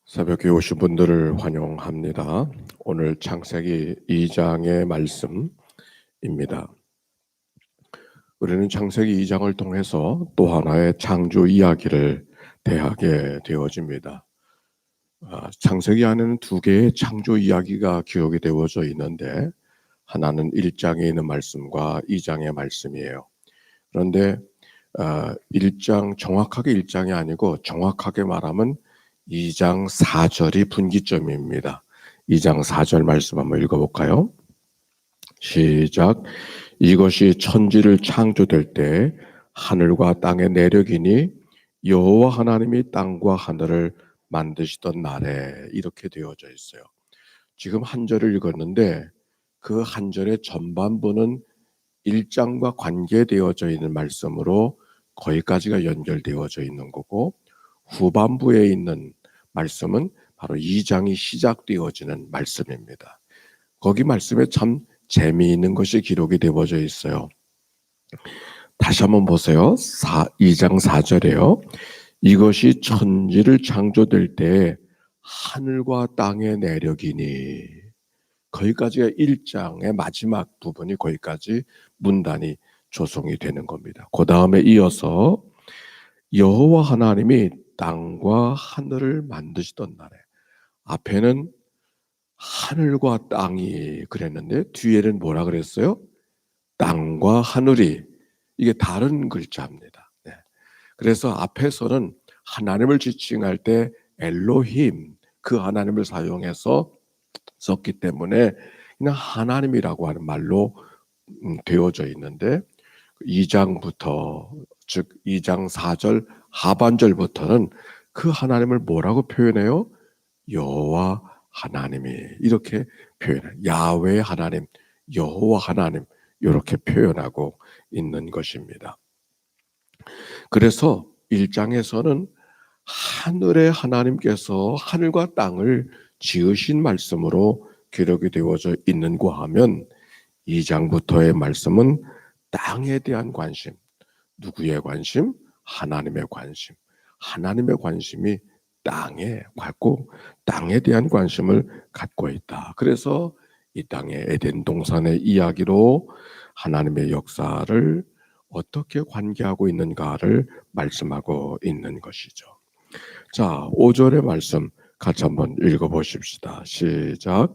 새벽에 오신 분들을 환영합니다. 오늘 창세기 2장의 말씀입니다. 우리는 창세기 2장을 통해서 또 하나의 창조 이야기를 대하게 되어집니다. 창세기 안에는 두 개의 창조 이야기가 기록이 되어져 있는데 하나는 1장에 있는 말씀과 2장의 말씀이에요. 그런데 1장 정확하게 1장이 아니고 정확하게 말하면 2장 4절이 분기점입니다. 2장 4절 말씀 한번 읽어볼까요? 시작. 이것이 천지를 창조될 때 하늘과 땅의 내력이니 여호와 하나님이 땅과 하늘을 만드시던 날에, 이렇게 되어져 있어요. 지금 한 절을 읽었는데 그 한 절의 전반부는 1장과 관계되어져 있는 말씀으로 거기까지가 연결되어져 있는 거고, 후반부에 있는 말씀은 바로 2장이 시작되어지는 말씀입니다. 거기 말씀에 참 재미있는 것이 기록이 되어져 있어요. 다시 한번 보세요. 2장 4절에요. 이것이 천지를 창조될 때 하늘과 땅의 내력이니, 거기까지가 1장의 마지막 부분이, 거기까지 문단이 조성이 되는 겁니다. 그 다음에 이어서 여호와 하나님이 땅과 하늘을 만드시던 날에, 앞에는 하늘과 땅이 그랬는데 뒤에는 뭐라 그랬어요? 땅과 하늘이. 이게 다른 글자입니다. 네. 그래서 앞에서는 하나님을 지칭할 때 엘로힘, 그 하나님을 사용해서 썼기 때문에 그냥 하나님이라고 하는 말로 되어져 있는데, 2장부터, 즉 2장 4절 하반절부터는 그 하나님을 뭐라고 표현해요? 여호와 하나님이, 이렇게 표현해요. 야훼 하나님, 여호와 하나님, 이렇게 표현하고 있는 것입니다. 그래서 1장에서는 하늘의 하나님께서 하늘과 땅을 지으신 말씀으로 기록이 되어져 있는가 하면, 2장부터의 말씀은 땅에 대한 관심, 누구의 관심? 하나님의 관심. 하나님의 관심이 땅에 갖고, 땅에 대한 관심을 갖고 있다. 그래서 이 땅의 에덴 동산의 이야기로 하나님의 역사를 어떻게 관계하고 있는가를 말씀하고 있는 것이죠. 자, 5절의 말씀 같이 한번 읽어보십시다. 시작.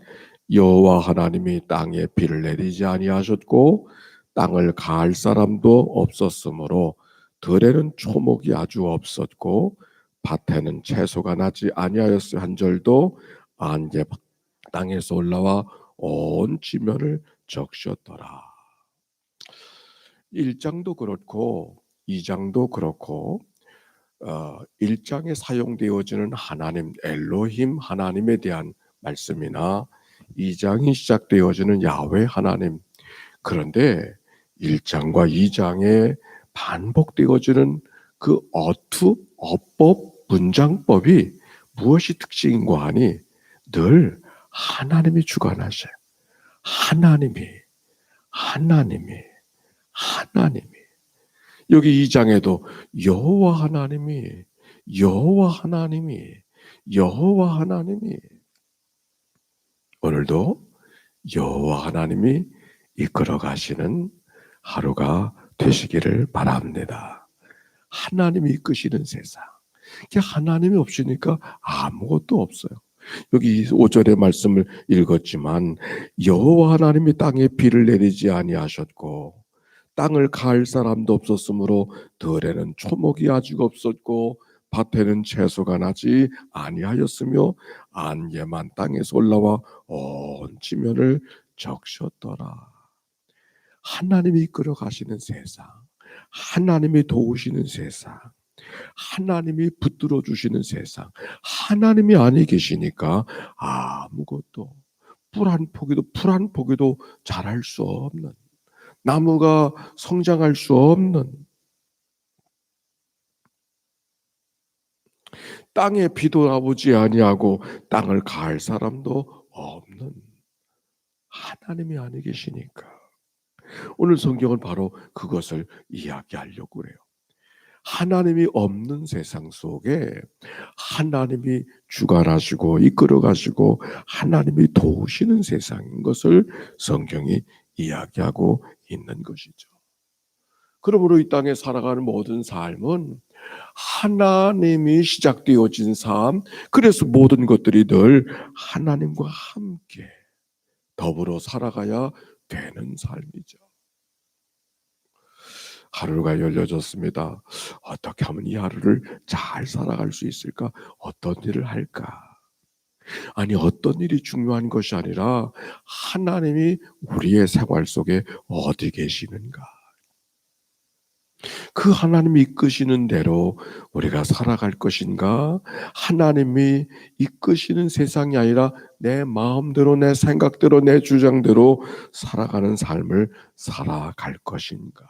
여호와 하나님이 땅에 비를 내리지 아니하셨고 땅을 가할 사람도 없었으므로 들에는 초목이 아주 없었고 밭에는 채소가 나지 아니하였으 한 절도 안개 땅에서 올라와 온 지면을 적셨더라. 1장도 그렇고 2장도 그렇고 1장에 사용되어지는 하나님, 엘로힘 하나님에 대한 말씀이나 2장이 시작되어지는 야훼 하나님, 그런데 1장과 2장에 반복되어지는 그 어법, 문장법이 무엇이 특징인가 하니 늘 하나님이 주관하셔요. 하나님이 하나님이 하나님이 여기 2장에도 여호와 하나님이 여호와 하나님이 여호와 하나님이, 오늘도 여호와 하나님이 이끌어 가시는 하루가 되시기를 바랍니다. 하나님이 이끄시는 세상. 하나님이 없으니까 아무것도 없어요. 여기 5절의 말씀을 읽었지만 여호와 하나님이 땅에 비를 내리지 아니하셨고 땅을 갈 사람도 없었으므로 들에는 초목이 아직 없었고 밭에는 채소가 나지 아니하였으며 안개만 땅에서 올라와 온 지면을 적셨더라. 하나님이 이끌어 가시는 세상, 하나님이 도우시는 세상, 하나님이 붙들어 주시는 세상, 하나님이 아니 계시니까 아무것도, 풀 한 포기도 자랄 수 없는, 나무가 성장할 수 없는, 땅에 비도 나오지 아니하고 땅을 가할 사람도 없는 하나님이 아니 계시니까 오늘 성경은 바로 그것을 이야기하려고 그래요. 하나님이 없는 세상 속에 하나님이 주관하시고 이끌어 가시고 하나님이 도우시는 세상인 것을 성경이 이야기하고 있는 것이죠. 그러므로 이 땅에 살아가는 모든 삶은 하나님이 시작되어진 삶, 그래서 모든 것들이 늘 하나님과 함께 더불어 살아가야 되는 삶이죠. 하루가 열려졌습니다. 어떻게 하면 이 하루를 잘 살아갈 수 있을까? 어떤 일을 할까? 아니, 어떤 일이 중요한 것이 아니라 하나님이 우리의 생활 속에 어디 계시는가? 그 하나님이 이끄시는 대로 우리가 살아갈 것인가? 하나님이 이끄시는 세상이 아니라 내 마음대로, 내 생각대로, 내 주장대로 살아가는 삶을 살아갈 것인가?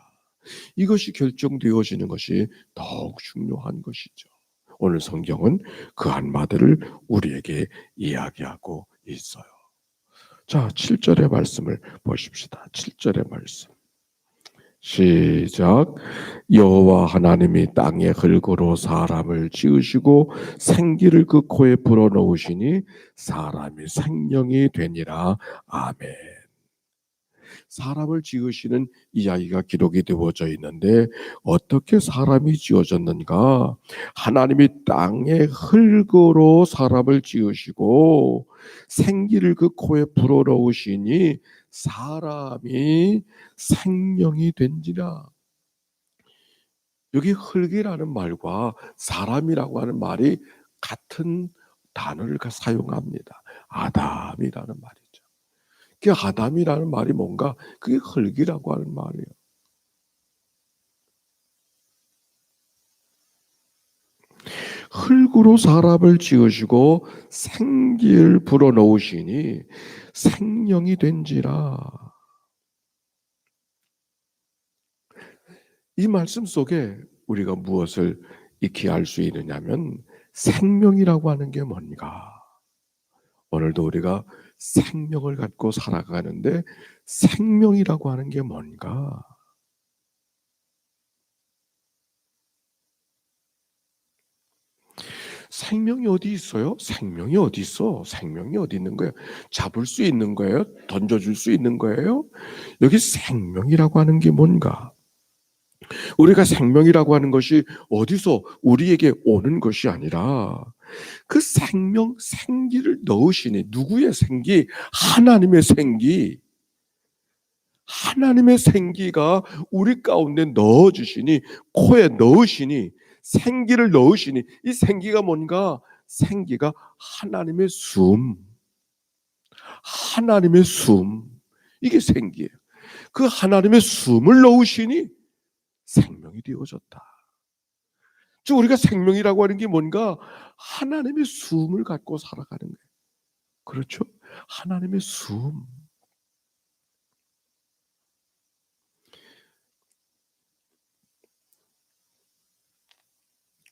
이것이 결정되어지는 것이 더욱 중요한 것이죠. 오늘 성경은 그 한마디를 우리에게 이야기하고 있어요. 자, 7절의 말씀을 보십시다. 7절의 말씀. 시작. 여호와 하나님이 땅의 흙으로 사람을 지으시고 생기를 그 코에 불어넣으시니 사람이 생명이 되니라. 아멘. 사람을 지으시는 이야기가 기록이 되어져 있는데 어떻게 사람이 지어졌는가? 하나님이 땅의 흙으로 사람을 지으시고 생기를 그 코에 불어넣으시니 사람이 생명이 된지라. 여기 흙이라는 말과 사람이라고 하는 말이 같은 단어를 사용합니다. 아담이라는 말이죠. 그 아담이라는 말이 뭔가? 그게 흙이라고 하는 말이에요. 흙으로 사람을 지으시고 생기를 불어넣으시니 생명이 된지라. 이 말씀 속에 우리가 무엇을 익히 알 수 있느냐면 생명이라고 하는 게 뭔가? 오늘도 우리가 생명을 갖고 살아가는데 생명이라고 하는 게 뭔가? 생명이 어디 있어요? 생명이 어디 있어? 생명이 어디 있는 거예요? 잡을 수 있는 거예요? 던져줄 수 있는 거예요? 여기 생명이라고 하는 게 뭔가? 우리가 생명이라고 하는 것이 어디서 우리에게 오는 것이 아니라 그 생명, 생기를 넣으시니, 누구의 생기? 하나님의 생기. 하나님의 생기가 우리 가운데 넣어주시니, 코에 넣으시니, 생기를 넣으시니, 이 생기가 뭔가? 생기가 하나님의 숨. 하나님의 숨. 이게 생기예요. 그 하나님의 숨을 넣으시니 생명이 되어졌다. 즉 우리가 생명이라고 하는 게 뭔가? 하나님의 숨을 갖고 살아가는 거예요. 그렇죠? 하나님의 숨.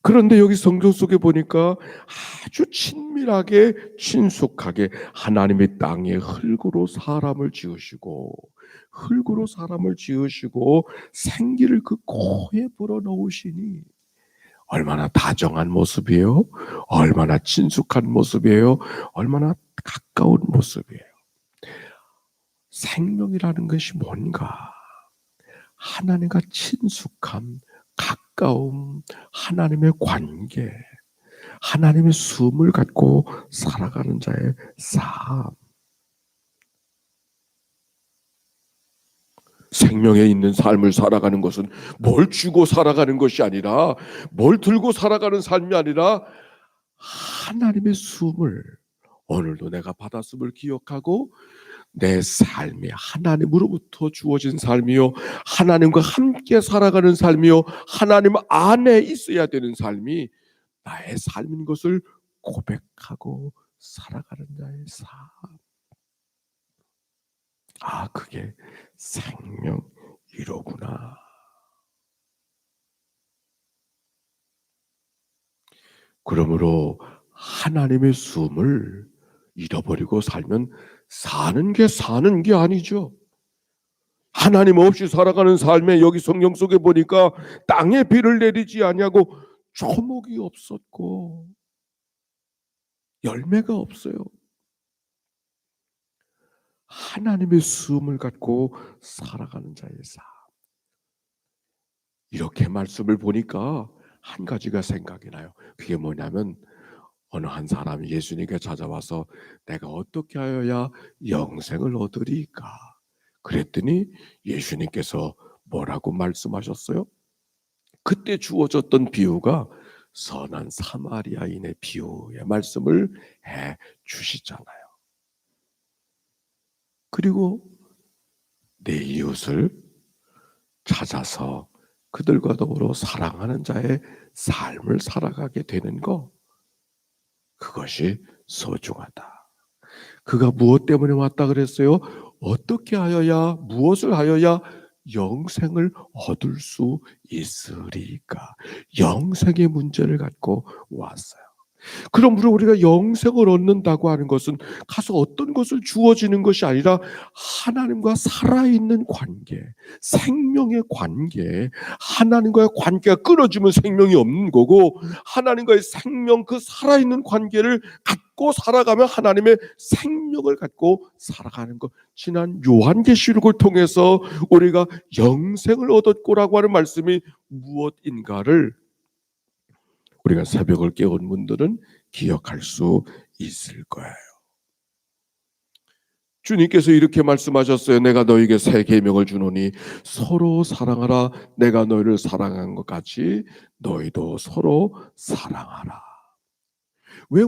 그런데 여기 성경 속에 보니까 아주 친밀하게 친숙하게 하나님이 땅에 흙으로 사람을 지으시고 흙으로 사람을 지으시고 생기를 그 코에 불어넣으시니 얼마나 다정한 모습이에요? 얼마나 친숙한 모습이에요? 얼마나 가까운 모습이에요? 생명이라는 것이 뭔가? 하나님과 친숙함, 가까움, 하나님의 관계, 하나님의 숨을 갖고 살아가는 자의 삶. 생명에 있는 삶을 살아가는 것은 뭘 주고 살아가는 것이 아니라, 뭘 들고 살아가는 삶이 아니라 하나님의 숨을 오늘도 내가 받았음을 기억하고 내 삶이 하나님으로부터 주어진 삶이요, 하나님과 함께 살아가는 삶이요, 하나님 안에 있어야 되는 삶이 나의 삶인 것을 고백하고 살아가는 자의 삶. 아, 그게 생명이로구나. 그러므로 하나님의 숨을 잃어버리고 살면 사는 게 아니죠. 하나님 없이 살아가는 삶에 여기 성경 속에 보니까 땅에 비를 내리지 아니하고 초목이 없었고 열매가 없어요. 하나님의 수음을 갖고 살아가는 자의 삶. 이렇게 말씀을 보니까 한 가지가 생각이 나요. 그게 뭐냐면 어느 한 사람이 예수님께 찾아와서 내가 어떻게 하여야 영생을 얻으리까? 그랬더니 예수님께서 뭐라고 말씀하셨어요? 그때 주어졌던 비유가 선한 사마리아인의 비유의 말씀을 해 주시잖아요. 그리고 내 이웃을 찾아서 그들과 더불어 사랑하는 자의 삶을 살아가게 되는 것, 그것이 소중하다. 그가 무엇 때문에 왔다 그랬어요? 어떻게 하여야, 무엇을 하여야 영생을 얻을 수 있으리까? 영생의 문제를 갖고 왔어요. 그러므로 우리가 영생을 얻는다고 하는 것은 가서 어떤 것을 주어지는 것이 아니라 하나님과 살아있는 관계, 생명의 관계, 하나님과의 관계가 끊어지면 생명이 없는 거고, 하나님과의 생명, 그 살아있는 관계를 갖고 살아가면 하나님의 생명을 갖고 살아가는 것. 지난 요한계시록을 통해서 우리가 영생을 얻었고라고 하는 말씀이 무엇인가를 우리가 새벽을 깨운 분들은 기억할 수 있을 거예요. 주님께서 이렇게 말씀하셨어요. 내가 너에게 새 계명을 주노니 서로 사랑하라. 내가 너희를 사랑한 것 같이 너희도 서로 사랑하라. 왜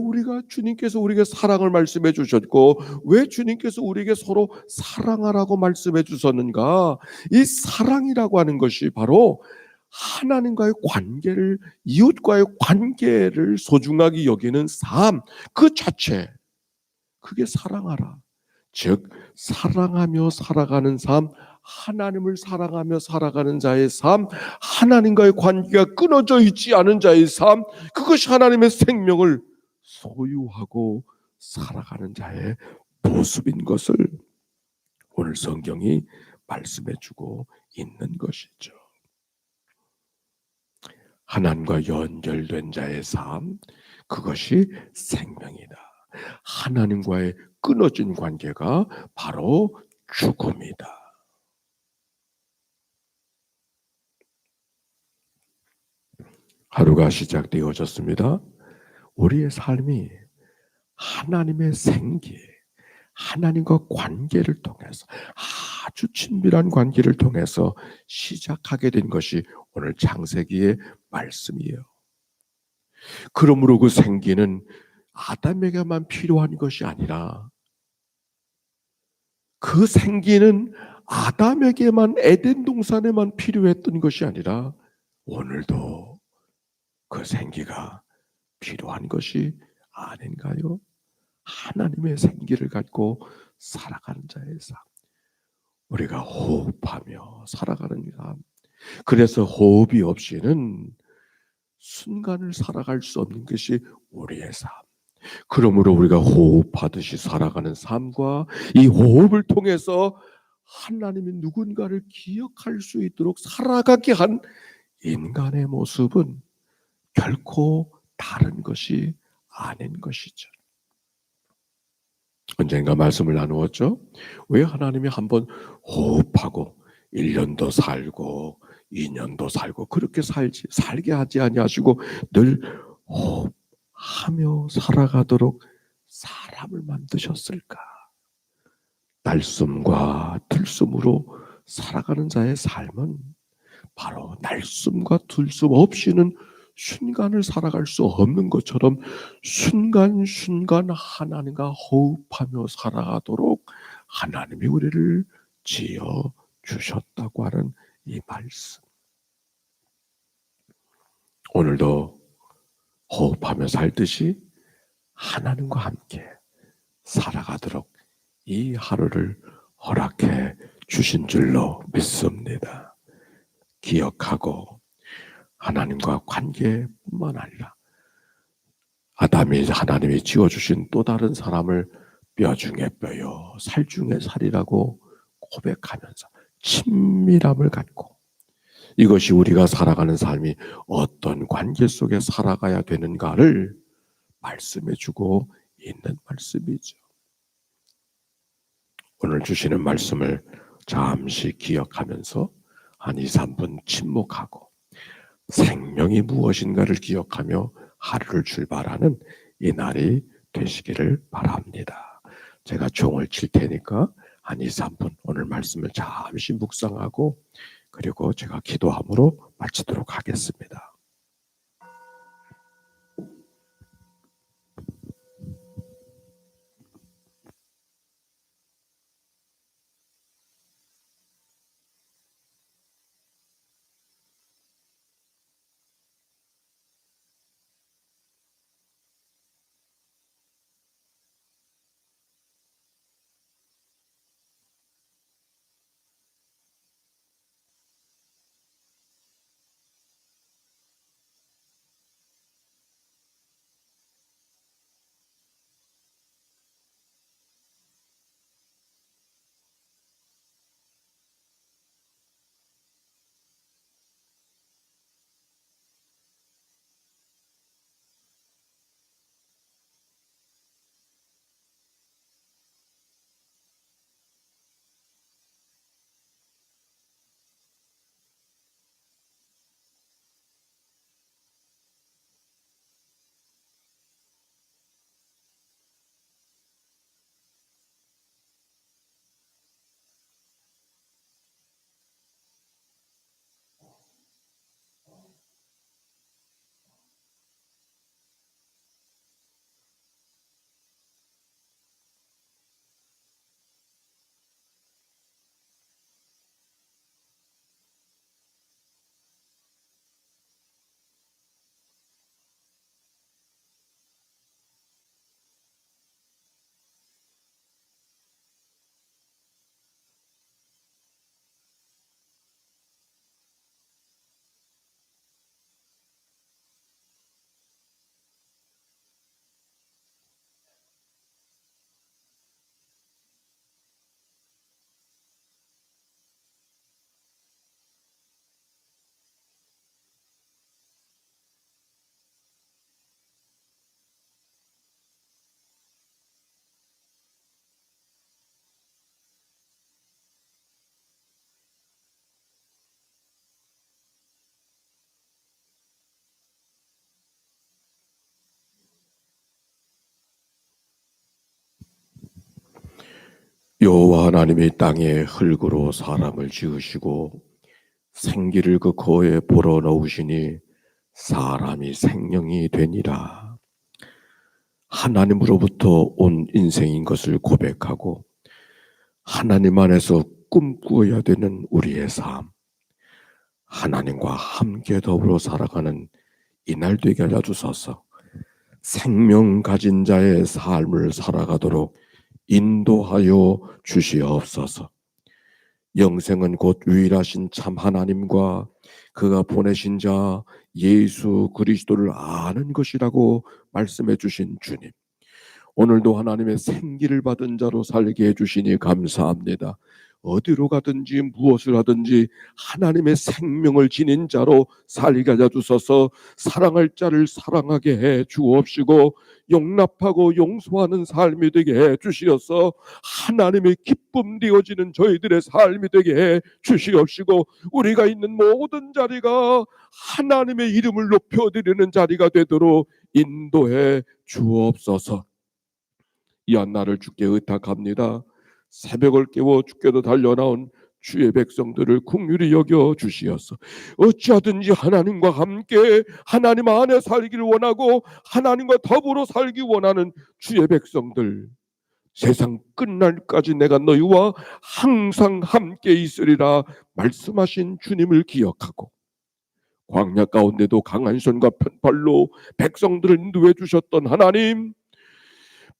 주님께서 우리에게 사랑을 말씀해 주셨고 왜 주님께서 우리에게 서로 사랑하라고 말씀해 주셨는가? 이 사랑이라고 하는 것이 바로 하나님과의 관계를, 이웃과의 관계를 소중하게 여기는 삶 그 자체, 그게 사랑하라. 즉 사랑하며 살아가는 삶, 하나님을 사랑하며 살아가는 자의 삶, 하나님과의 관계가 끊어져 있지 않은 자의 삶, 그것이 하나님의 생명을 소유하고 살아가는 자의 모습인 것을 오늘 성경이 말씀해 주고 있는 것이죠. 하나님과 연결된 자의 삶, 그것이 생명이다. 하나님과의 끊어진 관계가 바로 죽음이다. 하루가 시작되어졌습니다. 우리의 삶이 하나님의 생기, 하나님과 관계를 통해서, 아주 친밀한 관계를 통해서 시작하게 된 것이 오늘 창세기의 말씀이에요. 그러므로 그 생기는 아담에게만 필요한 것이 아니라 그 생기는 아담에게만, 에덴 동산에만 필요했던 것이 아니라 오늘도 그 생기가 필요한 것이 아닌가요? 하나님의 생기를 갖고 살아가는 자의 삶, 우리가 호흡하며 살아가는 삶. 그래서 호흡이 없이는 순간을 살아갈 수 없는 것이 우리의 삶. 그러므로 우리가 호흡하듯이 살아가는 삶과 이 호흡을 통해서 하나님이 누군가를 기억할 수 있도록 살아가게 한 인간의 모습은 결코 다른 것이 아닌 것이죠. 언젠가 말씀을 나누었죠. 왜 하나님이 한번 호흡하고 1년도 살고 2년도 살고 그렇게 살게 하지 아니하시고 늘 호흡하며 살아가도록 사람을 만드셨을까? 날숨과 들숨으로 살아가는 자의 삶은 바로 날숨과 들숨 없이는 순간을 살아갈 수 없는 것처럼 순간순간 하나님과 호흡하며 살아가도록 하나님이 우리를 지어 주셨다고 하는 이 말씀. 오늘도 호흡하며 살듯이 하나님과 함께 살아가도록 이 하루를 허락해 주신 줄로 믿습니다. 기억하고 하나님과 관계뿐만 아니라 하나님이 지어주신 또 다른 사람을 뼈 중에 뼈요 살 중에 살이라고 고백하면서 친밀함을 갖고 이것이 우리가 살아가는 삶이 어떤 관계 속에 살아가야 되는가를 말씀해 주고 있는 말씀이죠. 오늘 주시는 말씀을 잠시 기억하면서 한 2, 3분 침묵하고 생명이 무엇인가를 기억하며 하루를 출발하는 이 날이 되시기를 바랍니다. 제가 종을 칠 테니까 한 2, 3분 오늘 말씀을 잠시 묵상하고 그리고 제가 기도함으로 마치도록 하겠습니다. 여호와 하나님이 땅에 흙으로 사람을 지으시고 생기를 그 거에 불어넣으시니 사람이 생명이 되니라. 하나님으로부터 온 인생인 것을 고백하고 하나님 안에서 꿈꾸어야 되는 우리의 삶, 하나님과 함께 더불어 살아가는 이날 되게 하여 주소서. 생명 가진 자의 삶을 살아가도록 인도하여 주시옵소서. 영생은 곧 유일하신 참 하나님과 그가 보내신 자 예수 그리스도를 아는 것이라고 말씀해 주신 주님, 오늘도 하나님의 생기를 받은 자로 살게 해주시니 감사합니다. 어디로 가든지 무엇을 하든지 하나님의 생명을 지닌 자로 살게 하여 주소서. 사랑할 자를 사랑하게 해 주옵시고 용납하고 용서하는 삶이 되게 해 주시어서 하나님의 기쁨 되어지는 저희들의 삶이 되게 해 주시옵시고 우리가 있는 모든 자리가 하나님의 이름을 높여드리는 자리가 되도록 인도해 주옵소서. 이 한날을 주께 의탁합니다. 새벽을 깨워 주께로 달려나온 주의 백성들을 긍휼히 여겨 주시어서 어찌하든지 하나님과 함께 하나님 안에 살기를 원하고 하나님과 더불어 살기 원하는 주의 백성들, 세상 끝날까지 내가 너희와 항상 함께 있으리라 말씀하신 주님을 기억하고 광야 가운데도 강한 손과 편팔로 백성들을 인도해 주셨던 하나님,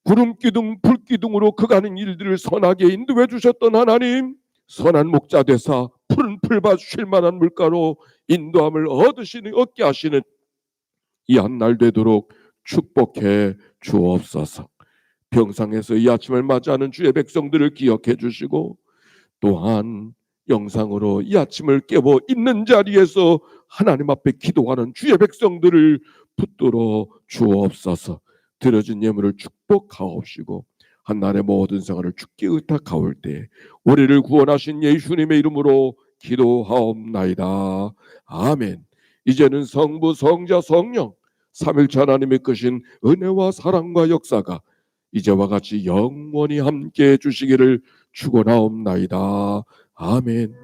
구름기둥 불기둥으로 그가는 일들을 선하게 인도해 주셨던 하나님, 선한 목자 되사 푸른 풀밭 쉴만한 물가로 인도함을 얻게 하시는 이 한날 되도록 축복해 주옵소서. 병상에서 이 아침을 맞이하는 주의 백성들을 기억해 주시고 또한 영상으로 이 아침을 깨워 있는 자리에서 하나님 앞에 기도하는 주의 백성들을 붙들어 주옵소서. 드려진 예물을 축복하옵시고 한날의 모든 생활을 주께 의탁하올 때 우리를 구원하신 예수님의 이름으로 기도하옵나이다. 아멘. 이제는 성부, 성자, 성령 삼일체 하나님의 크신 은혜와 사랑과 역사가 이제와 같이 영원히 함께해 주시기를 축원하옵나이다. 아멘.